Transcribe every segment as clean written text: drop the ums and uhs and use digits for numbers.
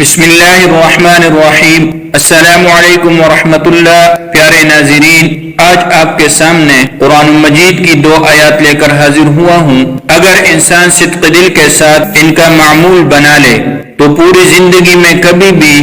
بسم اللہ الرحمن الرحیم۔ السلام علیکم ورحمۃ اللہ۔ پیارے ناظرین، آج آپ کے سامنے قرآن مجید کی 2 آیات لے کر حاضر ہوا ہوں۔ اگر انسان صدق دل کے ساتھ ان کا معمول بنا لے تو پوری زندگی میں کبھی بھی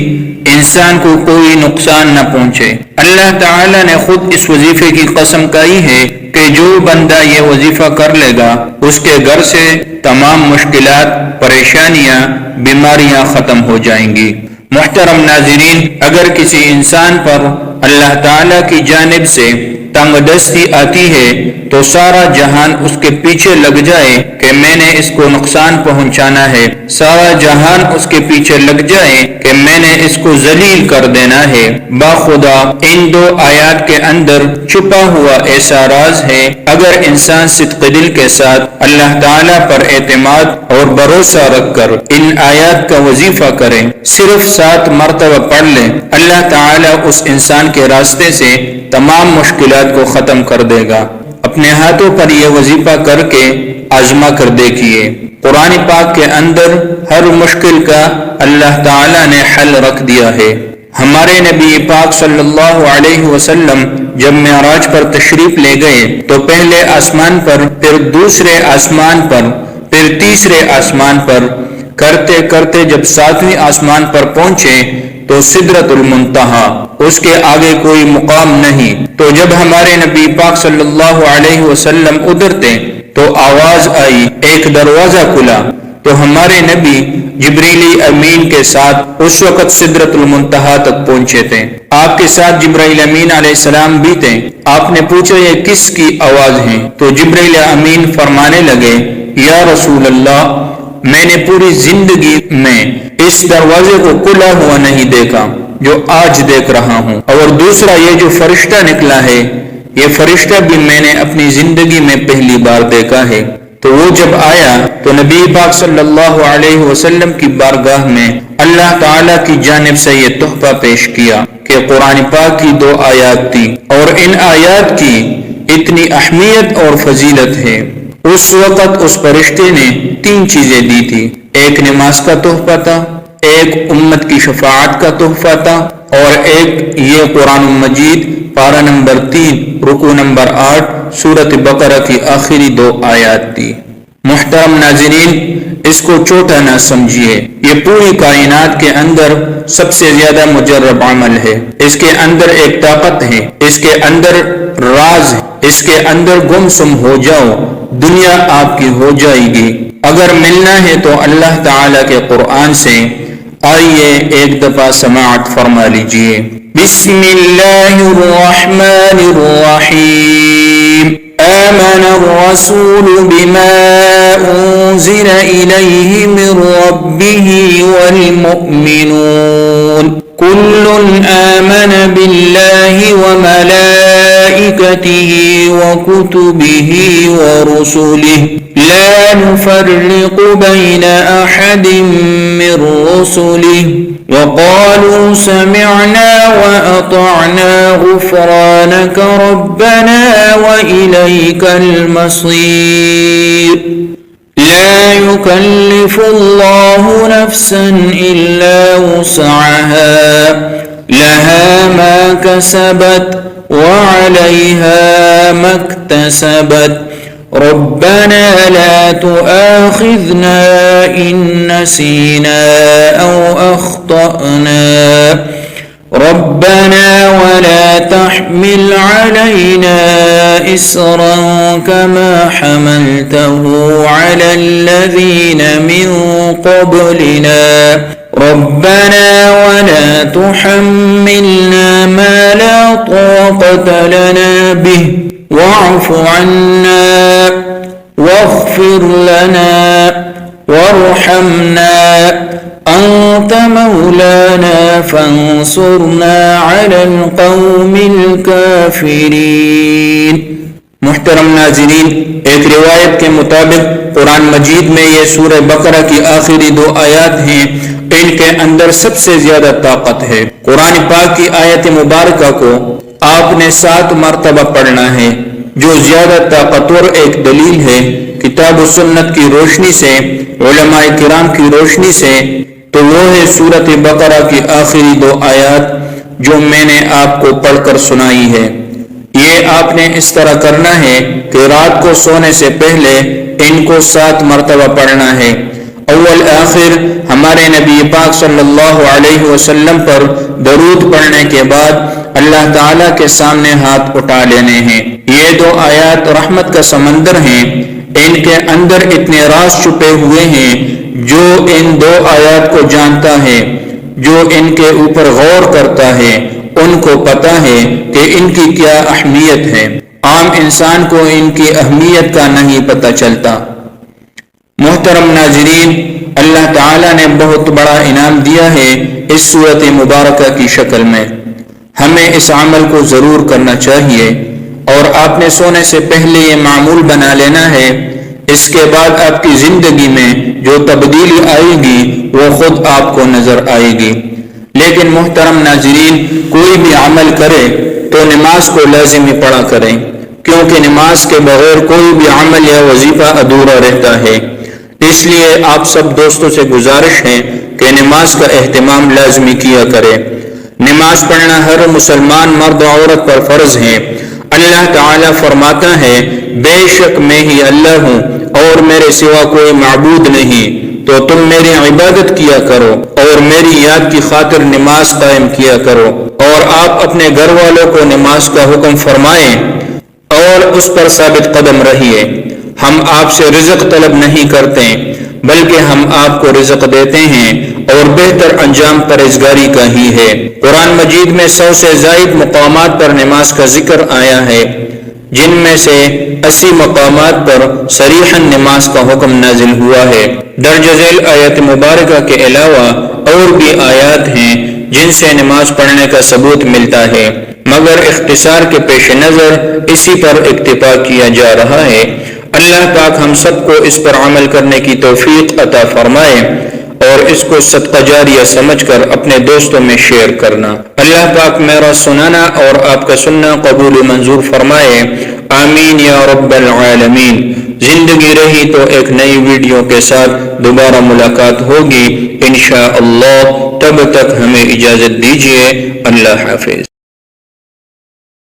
انسان کو کوئی نقصان نہ پہنچے۔ اللہ تعالی نے خود اس وظیفے کی قسم کھائی ہے کہ جو بندہ یہ وظیفہ کر لے گا اس کے گھر سے تمام مشکلات، پریشانیاں، بیماریاں ختم ہو جائیں گی۔ محترم ناظرین، اگر کسی انسان پر اللہ تعالی کی جانب سے تنگ دستی آتی ہے تو سارا جہان اس کے پیچھے لگ جائے کہ میں نے اس کو نقصان پہنچانا ہے، سارا جہان اس کے پیچھے لگ جائے کہ میں نے اس کو ذلیل کر دینا ہے۔ باخدا ان 2 آیات کے اندر چھپا ہوا ایسا راز ہے۔ اگر انسان صدق دل کے ساتھ اللہ تعالی پر اعتماد اور بھروسہ رکھ کر ان آیات کا وظیفہ کرے، صرف 7 مرتبہ پڑھ لیں، اللہ تعالی اس انسان کے راستے سے تمام مشکلات کو ختم کر دے گا۔ اپنے ہاتھوں پر یہ وظیفہ کر کے آزما کر دیکھیے۔ قرآن پاک کے اندر ہر مشکل کا اللہ تعالی نے حل رکھ دیا ہے۔ ہمارے نبی پاک صلی اللہ علیہ وسلم جب معراج پر تشریف لے گئے تو پہلے آسمان پر، پھر دوسرے آسمان پر، پھر تیسرے آسمان پر کرتے کرتے جب 7ویں آسمان پر پہنچے تو سدرۃ المنتہا، اس کے آگے کوئی مقام نہیں۔ تو جب ہمارے نبی پاک صلی اللہ علیہ وسلم اترتے تو آواز آئی، ایک دروازہ کھلا، تو ہمارے نبی جبریل امین کے ساتھ اس وقت سدرۃ المنتہا تک پہنچے تھے۔ آپ کے ساتھ جبرائیل امین علیہ السلام بھی تھے۔ آپ نے پوچھا یہ کس کی آواز ہے؟ تو جبرائیل امین فرمانے لگے، یا رسول اللہ، میں نے پوری زندگی میں اس دروازے کو کھلا ہوا نہیں دیکھا جو آج دیکھ رہا ہوں، اور دوسرا یہ جو فرشتہ نکلا ہے، یہ فرشتہ بھی میں نے اپنی زندگی میں پہلی بار دیکھا ہے۔ تو وہ جب آیا تو نبی پاک صلی اللہ علیہ وسلم کی بارگاہ میں اللہ تعالی کی جانب سے یہ تحفہ پیش کیا کہ قرآن پاک کی 2 آیات تھی، اور ان آیات کی اتنی اہمیت اور فضیلت ہے۔ اس وقت اس فرشتے نے 3 چیزیں دی تھی، ایک نماز کا تحفہ تھا، ایک امت کی شفاعت کا تحفہ تھا، اور ایک یہ قرآن مجید پارہ نمبر 3 رکوع نمبر 8 سورۃ بقرہ کی آخری 2 آیات تھی۔ محترم ناظرین، اس کو چھوٹا نہ سمجھیے، یہ پوری کائنات کے اندر سب سے زیادہ مجرب عمل ہے۔ اس کے اندر ایک طاقت ہے، اس کے اندر راز ہے، اس کے اندر گم سم ہو جاؤ، دنیا آپ کی ہو جائے گی۔ اگر ملنا ہے تو اللہ تعالی کے قرآن سے آئیے ایک دفعہ سماعت فرما لیجئے۔ بسم اللہ الرحمن الرحیم۔ آمن الرسول بما انزل الیہ من ربہ والمؤمنون كل آمن بالله وملائكته وكتبه ورسله لا نفرق بين أحد من رسله وقالوا سمعنا وأطعنا غفرانك ربنا وإليك المصير لا يكلف الله نفسا إلا وسعها لها ما كسبت وعليها ما اكتسبت ربنا لا تؤاخذنا إن نسينا أو أخطأنا ربنا ولا تحمل علينا إصرا كما حملته على الذين من قبلنا ربنا ولا تحملنا ما لا طاقة لنا به واعف عنا واغفر لنا وارحمنا أنت مولانا فانصرنا على القوم الكافرين۔ محترم ناظرین، ایک روایت کے مطابق قرآن مجید میں یہ سورہ بقرہ کی آخری 2 آیات ہیں، ان کے اندر سب سے زیادہ طاقت ہے۔ قرآن پاک کی آیت مبارکہ کو آپ نے 7 مرتبہ پڑھنا ہے، جو زیادہ طاقتور ایک دلیل ہے کتاب و سنت کی روشنی سے، علماء کرام کی روشنی سے تو وہ ہے سورۃ بقرہ کی آخری 2 آیات جو میں نے آپ کو پڑھ کر سنائی ہے۔ یہ آپ نے اس طرح کرنا ہے کہ رات کو سونے سے پہلے ان کو 7 مرتبہ پڑھنا ہے۔ اول آخر ہمارے نبی پاک صلی اللہ علیہ وسلم پر درود پڑھنے کے بعد اللہ تعالیٰ کے سامنے ہاتھ اٹھا لینے ہیں۔ یہ 2 آیات رحمت کا سمندر ہیں، ان کے اندر اتنے راز چھپے ہوئے ہیں۔ جو ان 2 آیات کو جانتا ہے، جو ان کے اوپر غور کرتا ہے، ان کو پتہ ہے کہ ان کی کیا اہمیت ہے۔ عام انسان کو ان کی اہمیت کا نہیں پتہ چلتا۔ محترم ناظرین، اللہ تعالیٰ نے بہت بڑا انعام دیا ہے اس سورۃ مبارکہ کی شکل میں۔ ہمیں اس عمل کو ضرور کرنا چاہیے، اور آپ نے سونے سے پہلے یہ معمول بنا لینا ہے۔ اس کے بعد آپ کی زندگی میں جو تبدیلی آئے گی وہ خود آپ کو نظر آئے گی۔ لیکن محترم ناظرین، کوئی بھی عمل کرے تو نماز کو لازمی پڑھا کریں، کیونکہ نماز کے بغیر کوئی بھی عمل یا وظیفہ ادھورا رہتا ہے۔ اس لیے آپ سب دوستوں سے گزارش ہے کہ نماز کا اہتمام لازمی کیا کرے۔ نماز پڑھنا ہر مسلمان مرد و عورت پر فرض ہے۔ اللہ تعالیٰ فرماتا ہے، بے شک میں ہی اللہ ہوں اور میرے سوا کوئی معبود نہیں، تو تم میری عبادت کیا کرو اور میری یاد کی خاطر نماز قائم کیا کرو۔ اور آپ اپنے گھر والوں کو نماز کا حکم فرمائیں اور اس پر ثابت قدم رہیے۔ ہم آپ سے رزق طلب نہیں کرتے، بلکہ ہم آپ کو رزق دیتے ہیں، اور بہتر انجام پرہیزگاری کا ہی ہے۔ قرآن مجید میں 100 سے زائد مقامات پر نماز کا ذکر آیا ہے، جن میں سے 80 مقامات پر صریحاً نماز کا حکم نازل ہوا ہے۔ درج ذیل آیت مبارکہ کے علاوہ اور بھی آیات ہیں جن سے نماز پڑھنے کا ثبوت ملتا ہے، مگر اختصار کے پیش نظر اسی پر اکتفا کیا جا رہا ہے۔ اللہ پاک ہم سب کو اس پر عمل کرنے کی توفیق عطا فرمائے، اور اس کو صدقہ جاریہ سمجھ کر اپنے دوستوں میں شیئر کرنا۔ اللہ پاک میرا سنانا اور آپ کا سننا قبول و منظور فرمائے، آمین یا رب العالمین۔ زندگی رہی تو ایک نئی ویڈیو کے ساتھ دوبارہ ملاقات ہوگی انشاءاللہ۔ تب تک ہمیں اجازت دیجیے، اللہ حافظ۔